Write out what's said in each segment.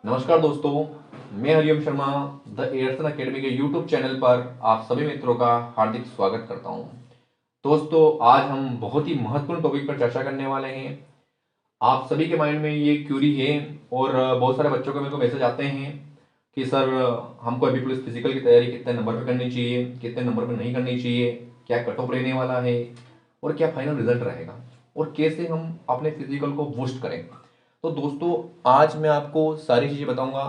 नमस्कार दोस्तों, मैं हरिओम शर्मा द एयरसन अकेडमी के यूट्यूब चैनल पर आप सभी मित्रों का हार्दिक स्वागत करता हूं। दोस्तों, आज हम बहुत ही महत्वपूर्ण टॉपिक पर चर्चा करने वाले हैं। आप सभी के माइंड में ये क्यूरी है और बहुत सारे बच्चों के मेरे को मैसेज आते हैं कि सर हमको अभी पुलिस फिजिकल की तैयारी कितने नंबर पर करनी चाहिए, कितने नंबर पर नहीं करनी चाहिए, क्या कट ऑफ रहने वाला है और क्या फाइनल रिजल्ट रहेगा और कैसे हम अपने फिजिकल को बूस्ट करें। तो दोस्तों, आज मैं आपको सारी चीज़ें बताऊंगा।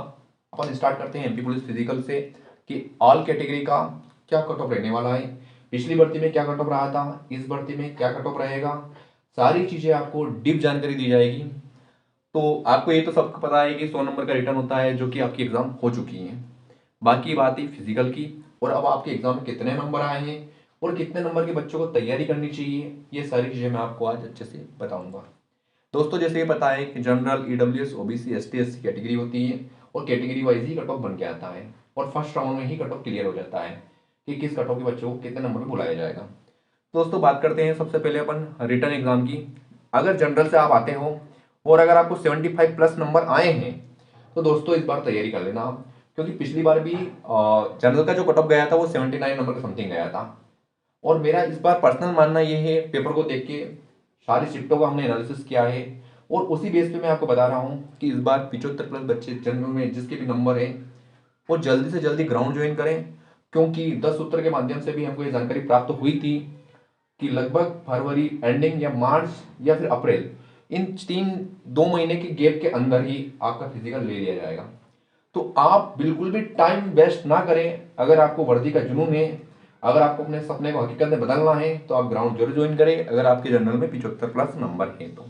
अपन स्टार्ट करते हैं एमपी पुलिस फिजिकल से कि ऑल कैटेगरी का क्या कट ऑफ रहने वाला है, पिछली भर्ती में क्या कट ऑफ रहा था, इस भर्ती में क्या कट ऑफ रहेगा। सारी चीज़ें आपको डीप जानकारी दी जाएगी। तो आपको ये तो सबको पता है कि 100 नंबर का रिटर्न होता है जो कि आपकी एग्ज़ाम हो चुकी है। बाकी बात है फिजिकल की, और अब आपके एग्ज़ाम में कितने नंबर आए हैं और कितने नंबर के बच्चों को तैयारी करनी चाहिए, ये सारी चीज़ें मैं आपको आज अच्छे से बताऊंगा। दोस्तों, जैसे ये पता है कि general, EWS, OBC, ST, SC category होती है और कैटेगरी वाइज ही कट ऑफ बन के आता है और फर्स्ट राउंड में ही कट ऑफ क्लियर हो जाता है कि किस कट ऑफ के बच्चों को कितने नंबर में बुलाया जाएगा। दोस्तों, बात करते हैं सबसे पहले अपन रिटर्न एग्जाम की। अगर जनरल से आप आते हो और अगर आपको 75 प्लस नंबर आए हैं तो दोस्तों इस बार तैयारी कर लेना आप, क्योंकि पिछली बार भी जनरल का जो कट ऑफ गया था वो 79 नंबर का समथिंग गया था। और मेरा इस बार पर्सनल मानना ये है, पेपर को देख के सारी शिफ्टों का हमने एनालिसिस किया है और उसी बेस पे मैं आपको बता रहा हूँ कि इस बार 75 प्लस बच्चे जनरल में जिसके भी नंबर है वो जल्दी से जल्दी ग्राउंड ज्वाइन करें, क्योंकि 10 सूत्र के माध्यम से भी हमको ये जानकारी प्राप्त हुई थी कि लगभग फरवरी एंडिंग या मार्च या फिर अप्रैल, इन 2 महीने के गैप के अंदर ही आपका फिजिकल ले लिया जाएगा। तो आप बिल्कुल भी टाइम वेस्ट ना करें। अगर आपको वर्दी का जुनून है, अगर आपको अपने सपने को हकीकत में बदलना है तो आप ग्राउंड जरूर ज्वाइन करें, अगर आपके जनरल में 75 प्लस नंबर है तो।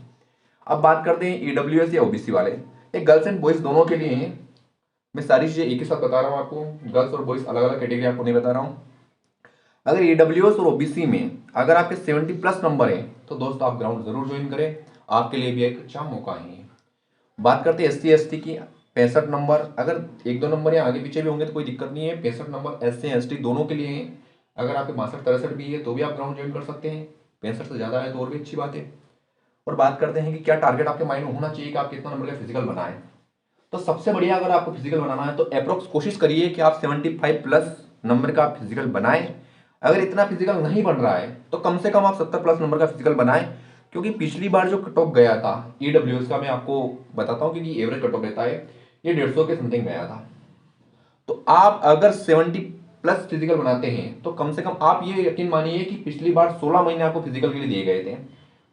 अब बात करते हैं ईडब्ल्यूएस या ओबीसी वाले। ये गर्ल्स एंड बॉयज दोनों के लिए हैं। मैं सारी चीजें एक ही साथ बता रहा हूँ आपको, गर्ल्स और बॉयज अलग अलग कैटेगरी आपको नहीं बता रहा हूँ। अगर ईडब्ल्यूएस और ओबीसी में अगर आपके 70 प्लस नंबर है तो दोस्तों आप ग्राउंड जरूर ज्वाइन करें, आपके लिए भी एक अच्छा मौका है। बात करते हैं एससी एसटी की। 65 नंबर, अगर एक दो नंबर या आगे पीछे भी होंगे तो कोई दिक्कत नहीं है। 65 नंबर एससी एसटी दोनों के लिए हैं। अगर आपके 62 63 भी है तो भी आप ग्राउंड ज्वाइन कर सकते हैं। 65 से ज़्यादा है तो और भी अच्छी बात है। और बात करते हैं कि क्या टारगेट आपके माइंड में होना चाहिए कि आप कितना नंबर का फिजिकल बनाएं। तो सबसे बढ़िया, अगर आपको फिजिकल बनाना है तो अप्रोक्स कोशिश करिए कि आप 75 प्लस नंबर का फिजिकल बनाएं। अगर इतना फिजिकल नहीं बन रहा है तो कम से कम आप 70 प्लस नंबर का फिजिकल बनाएं, क्योंकि पिछली बार जो कट ऑफ गया था ईडब्ल्यूएस का, मैं आपको बताता हूँ क्योंकि एवरेज कट ऑफ रहता है, ये 150 के समथिंग गया था। तो आप अगर 70 प्लस फिजिकल बनाते हैं तो कम से कम आप ये यकीन मानिए कि पिछली बार 16 महीने आपको फिजिकल के लिए दिए गए थे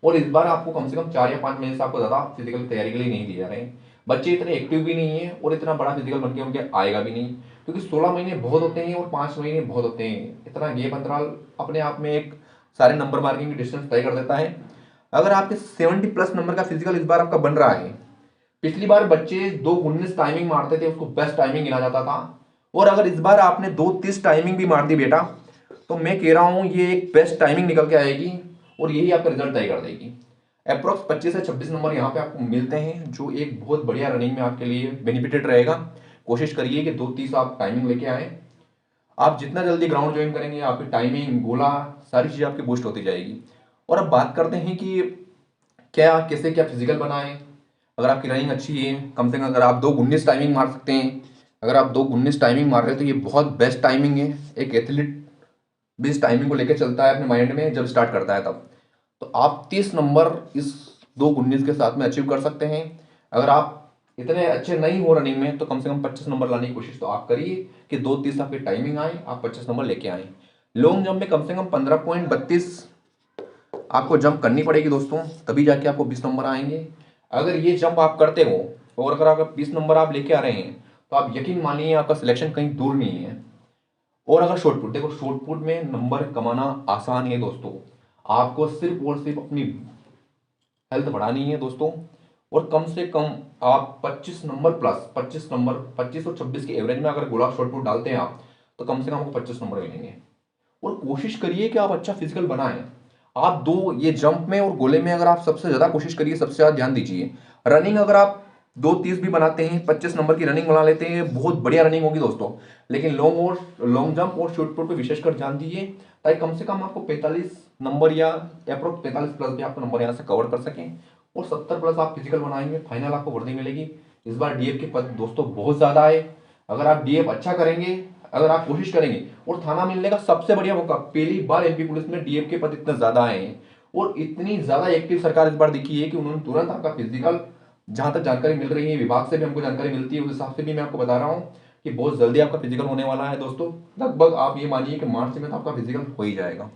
और इस बार आपको कम से कम 4 या 5 महीने से आपको ज्यादा फिजिकल की तैयारी के लिए नहीं दिए जा रहे हैं। बच्चे इतने एक्टिव भी नहीं है और इतना बड़ा फिजिकल बनके उनके आएगा भी नहीं, क्योंकि 16 महीने बहुत होते हैं और 5 महीने बहुत होते हैं। इतना गैप अंतराल अपने आप में एक सारे नंबर मार्किंग की डिस्टेंस तय कर देता है। अगर आपके 70 प्लस नंबर का फिजिकल इस बार आपका बन रहा है, पिछली बार बच्चे 2:19 टाइमिंग मारते थे, उसको बेस्ट टाइमिंग गिना जाता था, और अगर इस बार आपने 2:30 टाइमिंग भी मार दी बेटा, तो मैं कह रहा हूं ये एक बेस्ट टाइमिंग निकल के आएगी और यही आपका रिजल्ट तय कर देगी। अप्रोक्स 25 से 26 नंबर यहाँ पे आपको मिलते हैं, जो एक बहुत बढ़िया रनिंग में आपके लिए बेनिफिटेड रहेगा। कोशिश करिए कि 2:30 आप टाइमिंग लेके आए। आप जितना जल्दी ग्राउंड ज्वाइन करेंगे आपकी टाइमिंग, गोला, सारी चीज़ें आपकी बूस्ट होती जाएगी। और अब बात करते हैं कि क्या कैसे क्या फिजिकल बनाएं। अगर आपकी रनिंग अच्छी है, कम से कम अगर आप 2:19 टाइमिंग मार सकते हैं, अगर आप 2:19 टाइमिंग मार रहे हैं तो ये बहुत बेस्ट टाइमिंग है। एक एथलीट भी इस टाइमिंग को लेकर चलता है अपने माइंड में जब स्टार्ट करता है तब। तो आप 30 नंबर इस 2:19 के साथ में अचीव कर सकते हैं। अगर आप इतने अच्छे नहीं हो रनिंग में तो कम से कम 25 नंबर लाने की कोशिश तो आप करिए कि 2:30 आपकी टाइमिंग आए, आप 25 नंबर लेके आए। लॉन्ग जंप में कम से कम 15.32 आपको जंप करनी पड़ेगी दोस्तों, तभी जाके आपको 20 नंबर आएंगे। अगर ये जंप आप करते हो और अगर आप 20 नंबर आप लेके आ रहे हैं तो आप यकीन मानिए आपका सिलेक्शन कहीं दूर नहीं है। और अगर शॉर्टपुट, देखो शॉर्टपुट में नंबर कमाना आसान है दोस्तों, आपको सिर्फ और सिर्फ अपनी हेल्थ बढ़ानी है दोस्तों। और कम से कम आप 25 नंबर प्लस, 25 नंबर, 25 और 26 के एवरेज में अगर गोला शॉर्टपुट डालते हैं आप तो कम से कम आपको 25 नंबर मिलेंगे। और कोशिश करिए कि आप अच्छा फिजिकल बनाएं। आप दो ये जंप में और गोले में अगर आप सबसे ज्यादा कोशिश करिए, सबसे ज्यादा ध्यान दीजिए। रनिंग अगर आप 2:30 भी बनाते हैं, 25 नंबर की रनिंग बना लेते हैं, बहुत बढ़िया रनिंग होगी दोस्तों। लेकिन लॉन्ग जंप और शॉर्ट पुट पे विशेषकर ध्यान दीजिए, ताकि कम से कम आपको 45 नंबर या अप्रोक्स 45 प्लस भी आपको नंबर यहाँ से कवर कर सकें और 70 प्लस आप फिजिकल बनाएंगे, फाइनल आपको वर्दी मिलेगी। इस बार डीएफ के पद दोस्तों बहुत ज़्यादा है। अगर आप डीएफ अच्छा करेंगे, अगर आप कोशिश करेंगे, और थाना मिलने का सबसे बढ़िया मौका, पहली बार एमपी पुलिस में डीएफ के पद इतने ज़्यादा आए हैं और इतनी ज़्यादा एक्टिव सरकार इस बार दिखी है कि उन्होंने तुरंत आपका फिजिकल, जहां तक जानकारी मिल रही है विभाग से भी हमको जानकारी मिलती है, उस हिसाब से भी मैं आपको बता रहा हूँ कि बहुत जल्दी आपका फिजिकल होने वाला है दोस्तों। लगभग आप ये मानिए कि मार्च में तो आपका फिजिकल हो ही जाएगा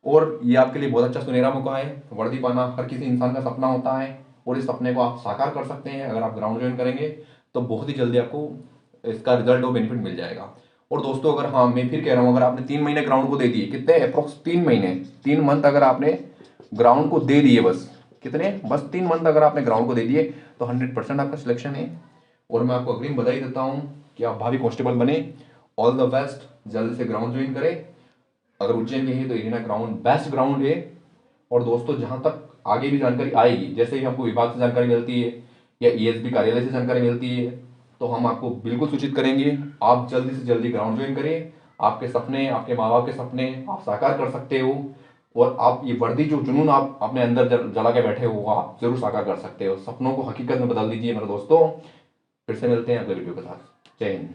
और ये आपके लिए बहुत अच्छा सुनहरा मौका है। वर्दी पाना हर किसी इंसान का सपना होता है और इस सपने को आप साकार कर सकते हैं। अगर आप ग्राउंड ज्वाइन करेंगे तो बहुत ही जल्दी आपको इसका रिजल्ट और बेनिफिट मिल जाएगा। और दोस्तों अगर, हाँ मैं फिर कह रहा हूँ, अगर आपने 3 महीने ग्राउंड को दे दिए, कितने अप्रोक्स 3 महीने, 3 मंथ अगर आपने ग्राउंड को दे दिए, बस कितने, बस 3 मंथ अगर आपने ग्राउंड को दे दिए तो 100% आपका सिलेक्शन है। और मैं आपको अग्रिम बधाई देता हूँ कि आप भावी कांस्टेबल बने। ऑल द बेस्ट, जल्दी से ग्राउंड ज्वाइन करें। अगर उज्जैन में है तो एरिना ग्राउंड बेस्ट ग्राउंड है। और दोस्तों जहां तक आगे भी जानकारी आएगी, जैसे ही हमको विभाग से जानकारी मिलती है या ईएसबी कार्यालय से जानकारी मिलती है तो हम आपको बिल्कुल सूचित करेंगे। आप जल्दी से जल्दी ग्राउंड ज्वाइन करें। आपके सपने, आपके माँ बाप के सपने आप साकार कर सकते हो और आप ये वर्दी जो जुनून आप अपने अंदर जला के बैठे हो आप जरूर साकार कर सकते हो। सपनों को हकीकत में बदल दीजिए मेरे दोस्तों। फिर से मिलते हैं अगले वीडियो के साथ। जय हिंद।